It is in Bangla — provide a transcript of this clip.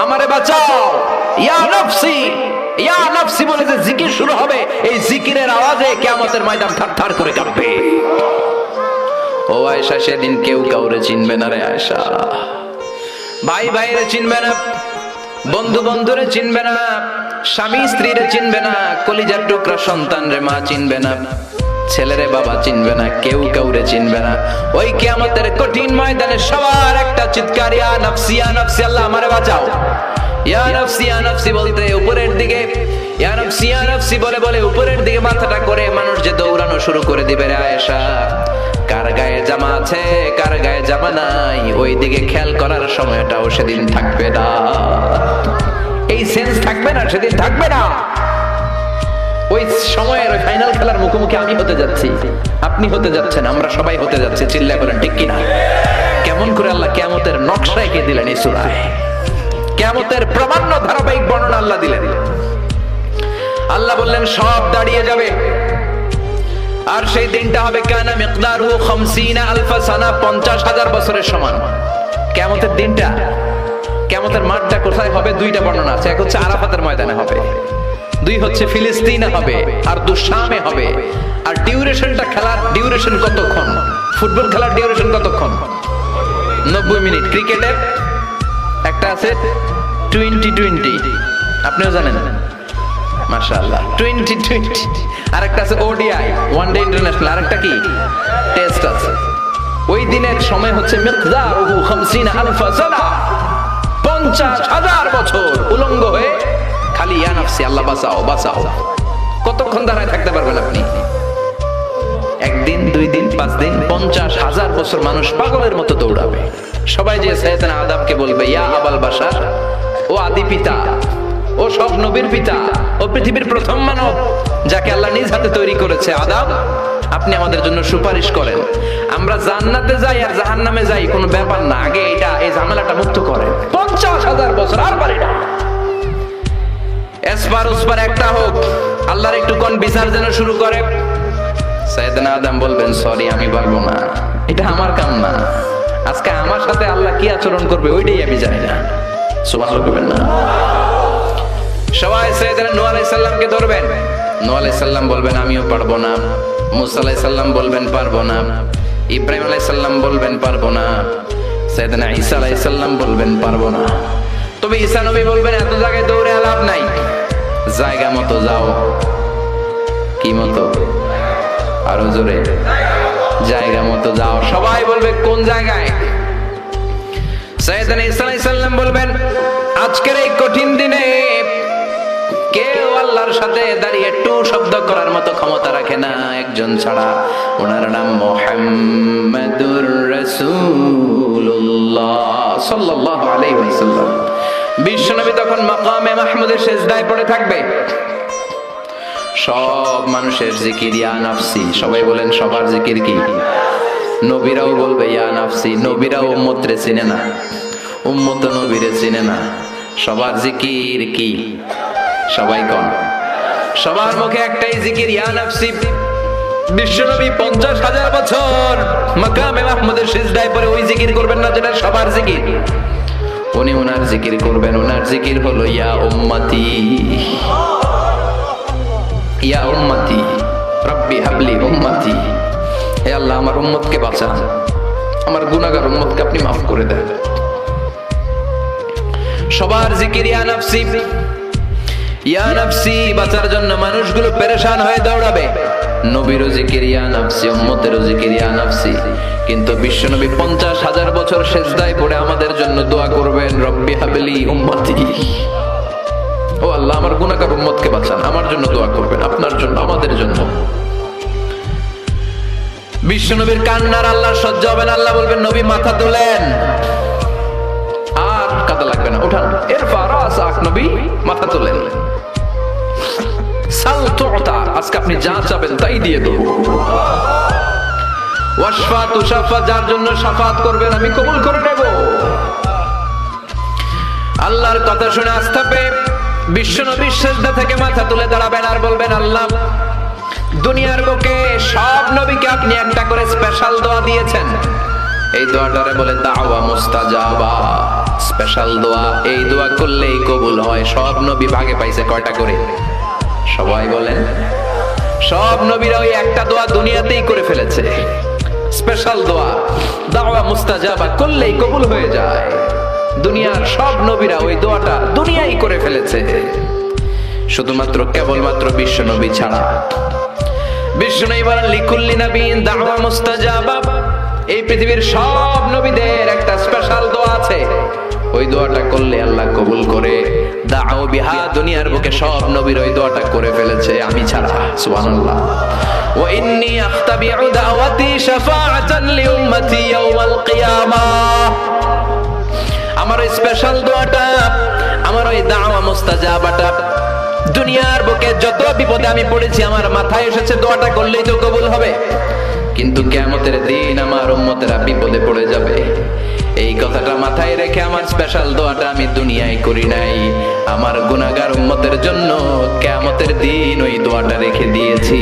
আমারে বাঁচাও, ইয়া নফসি ইয়া নফসি বলে যে জিকির শুরু হবে, এই জিকিরের আওয়াজে কিয়ামতের ময়দান থারথার করে কাঁপবে। ও আয়েশা, সেদিন কেউ কাউরে চিনবে না রে আয়েশা। ভাই ভাইরে চিনবে না, বন্ধু বন্ধুরে চিনবে না, স্বামী স্ত্রীরে চিনবে না, কলিজার টুকরা সন্তান রে মা চিনবে না, ছেলেরে বাবা চিনবে না, কেউ কাউরে চিনবে না। ওই কিয়ামতের কঠিন ময়দানে সবার একটা চিৎকার, ইয়া নফসি ইয়া নফসি, আল্লাহ আমারে বাঁচাও। ইয়া নফসি ইয়া নফসি বলতে উপরের দিকে, ইয়া নফসি ইয়া নফসি বলে বলে উপরের দিকে মাথাটা করে মানুষ যে দৌড়ানো শুরু করে দিবে রে আয়েশা। কার গায়ে জামা আছে কার গায়ে জামা নাই, ওই দিকে খেয়াল করার সময়টাও সেদিন থাকবে না, এই সেন্স থাকবে না, সেদিন থাকবে না। ওই সময়ের ওই ফাইনাল খেলার মুখোমুখি আমি হতে যাচ্ছি, আপনি হতে যাচ্ছেন, আমরা সবাই হতে যাচ্ছি। চিল্লায় বলেন ঠিক কিনা? কেমন করে আল্লাহ কিয়ামতের নকশা এঁকে দিলেন এই সূরায়, কিয়ামতের প্রামাণ্য ধারাবাহিক বর্ণনা আল্লাহ দিলেন। আল্লাহ বললেন সব দাঁড়িয়ে যাবে, আর সেই দিনটা হবে কানা মিকদারুহু 50 আলফা সানা, 50,000 বছরের সমান। কিয়ামতের দিনটা, কিয়ামতের মাঠটা কোথায় হবে? দুইটা বর্ণনা আছে, এক হচ্ছে আরাফাতের ময়দানে হবে, দুই হচ্ছে ফিলিস্তিনে হবে, আর শামে হবে। আর ডিউরেশনটা, খেলার ডিউরেশন কতক্ষণ? ফুটবল খেলার ডিউরেশন কতক্ষণ? 90 মিনিট। ক্রিকেটের একটা আছে 20-20, আপনিও জানেন মাশাআল্লাহ, 20-20। আর একটা আছে ওডিআই, ওয়ান ডে ইন্টারন্যাশনাল, আর একটা কি টেস্ট আছে। ওই দিনের সময় হচ্ছে মিকদারুহু 50 আলফা সানা, 50,000 বছর উলঙ্গ হয়ে খালি ইয়া নফসি, আল্লাহ বাঁচাও বাঁচাও। কতক্ষণ দাঁড়ায় থাকতে পারবেন আপনি? একদিন, 2 দিন, 5 দিন, 50,000 বছর মানুষ পাগলের মতো দৌড়াবে। সবাই যে সাইয়েদনা আদমকে বলবে ইয়া আবাল বাশার, ও আদি পিতা, ও সব নবীর পিতা, ও পৃথিবীর প্রথম মানব যাকে আল্লাহ নিজ হাতে তৈরি করেছে, আদম আপনি আমাদের জন্য সুপারিশ করেন। আমরা জান্নাতে যাই আর জাহান্নামে যাই কোনো ব্যাপার না, আগে এটা এই ঝামেলাটা মুক্ত করেন। 50,000 বছর আর পারি না, এসপার ওসপার একটা হোক, আল্লাহর একটু কোন বিচার যেন শুরু করে। সাইয়েদনা আদম বলবেন সরি, আমি পারবো না, এটা আমার কাম না, আজকে আমার সাথে আল্লাহ কি আচরণ করবে ওইটাই আমি জানি না। সুবহানাল্লাহ বলবেন না? সবাই সাইয়েদনা নূহ আলাইহিস সালামকে ধরবেন, নূহ আলাইহিস সালাম বলবেন আমিও পারবো না, মুসা আলাইহিস সালাম বলবেন পারবো না, ইব্রাহিম আলাইহিস সালাম বলবেন পারবো না, সাইয়েদনা ঈসা আলাইহিস সালাম বলবেন পারবো না। তবে ঈসা নবী বলবেন এত জায়গায় দৌড়ে লাভ নাই, জায়গা মতো যাও। কি মতো? আরো জোরে, জায়গা মতো যাও। সবাই বলবে কোন জায়গায়? সাইয়েদনা ঈসা আলাইহিস সালাম বলবেন আজকের এই কঠিন দিনে কেউ আল্লাহর সাথে দাঁড়িয়ে একটু শব্দ করার মতো ক্ষমতা রাখে না, একজন ছাড়া, ওনার নাম মুহাম্মাদুর রাসূলুল্লাহ সাল্লাল্লাহু আলাইহি ওয়াসাল্লাম। বিশ্বনবী তখন মাকামে মাহমুদের সিজদায় পড়ে থাকবে। সব মানুষের জিকির ইয়া নফসি, সবাই বলেন সবার জিকির কি? নবীরাও বলবে ইয়া নফসি, নবীরাও উম্মতরে চিনে না, উম্মত নবীরে চিনে না। সবার জিকির কি? সবাই কোন? সবার মুখে একটাই জিকির ইয়া নফসি। বিশ্বনবী 50,000 বছর মাকামে মাহমুদের সিজদায় পড়ে ওই জিকির করবেন না যেটা সবার জিকির, উনি ওনার জিকির করবেন। ওনার জিকির হলো ইয়া উম্মতি, ইয়া উম্মতি রব্বি হাবলি উম্মতি, হে আল্লাহ আমার উম্মতকে বাঁচান, আমার গুনাহগার উম্মতকে আপনি মাফ করে দেন। সবার জিকির ইয়া নফসি, ইয়া নফসি। বাঁচার জন্য মানুষগুলো পেরেশান হয়ে দৌড়াবে। নবীরও জিকির ইয়া নফসি, উম্মতেরও জিকির ইয়া নফসি। কিন্তু বিশ্বনবী 50,000 বছর সিজদায় পড়ে আমাদের জন্য দোয়া করবেন রব্বি হাবলি উম্মতি, ও আল্লাহ আমার গুনাহগার উম্মতকে বাঁচান, আমার জন্য দোয়া করবেন, আপনার জন্য, আমাদের জন্য। বিশ্বনবীর কান্নার আল্লাহ সহ্য হবে না, আল্লাহ বলবেন নবী মাথা তোলেন, আর কাদা লাগবে না, উঠান, ইরফা রাসাক, নবী মাথা তোলেন। সাল তুতা, আজকে আপনি যা চাবেন তাই দিয়ে দেব। ওয়াশফা তুশাফা, যার জন্য শাফাত করবেন আমি কবুল করে নেব। আল্লাহর কথা শুনে আস্থা পেয়ে বিশ্বনবী সিজদা থেকে মাথা তুলে দাঁড়াবেন আর বলবেন আল্লাহ দুনিয়ার বুকে সব নবীকে আপনি একটা করে স্পেশাল দোয়া দিয়েছেন, এই দোয়াটারে বলে দাওয়া মুস্তাজাবা। স্পেশাল দোয়া, এই দোয়া করলেই কবুল হয়। সব নবী ভাগে পাইছে কয়টা করে? সবাই বলেন। সব নবীরা ওই একটা দোয়া দুনিয়াতেই করে ফেলেছে, স্পেশাল দোয়া। দাওয়া মুস্তাজাবা করলেই কবুল হয়ে যায়। দুনিয়ার সব নবীরা ওই দোয়াটা দুনিয়ায় করে ফেলেছে, শুধুমাত্র কেবলমাত্র বিশ্ব নবী ছাড়া। বিশ্ব নবী বলেন লিকুল্লি নবিয়্যিন দাওয়া মুস্তাজাবা, এই পৃথিবীর সব নবীদের একটা স্পেশাল দোয়া আছে, ওই দোয়াটা করলে আল্লাহ কবুল করে। দাও বিহা, দুনিয়ার বুকে সব নবীর ওই দোয়াটা করে ফেলেছে, আমি ছাড়া। সুবহানাল্লাহ। ওয়া ইন্নী আখতাবিউ দাওয়াতি শাফাআতান লিউম্মতি ইয়াওমাল কিয়ামাহ, আমার ওই স্পেশাল দোয়াটা, আমার ওই দাওয়া মুস্তাজাবাটা দুনিয়ার বুকে যত বিপদে আমি পড়েছি, আমার মাথায় এসেছে দোয়াটা করলেই তো কবুল হবে। কিন্তু কিয়ামতের দিন আমার উম্মতেরা বিপদে পড়ে যাবে, এই কথাটা মাথায় রেখে আমার স্পেশাল দোয়াটা আমি দুনিয়ায় করি নাই, আমার গুনাহগার উম্মতের জন্য কিয়ামতের দিন ওই দোয়াটা রেখে দিয়েছি।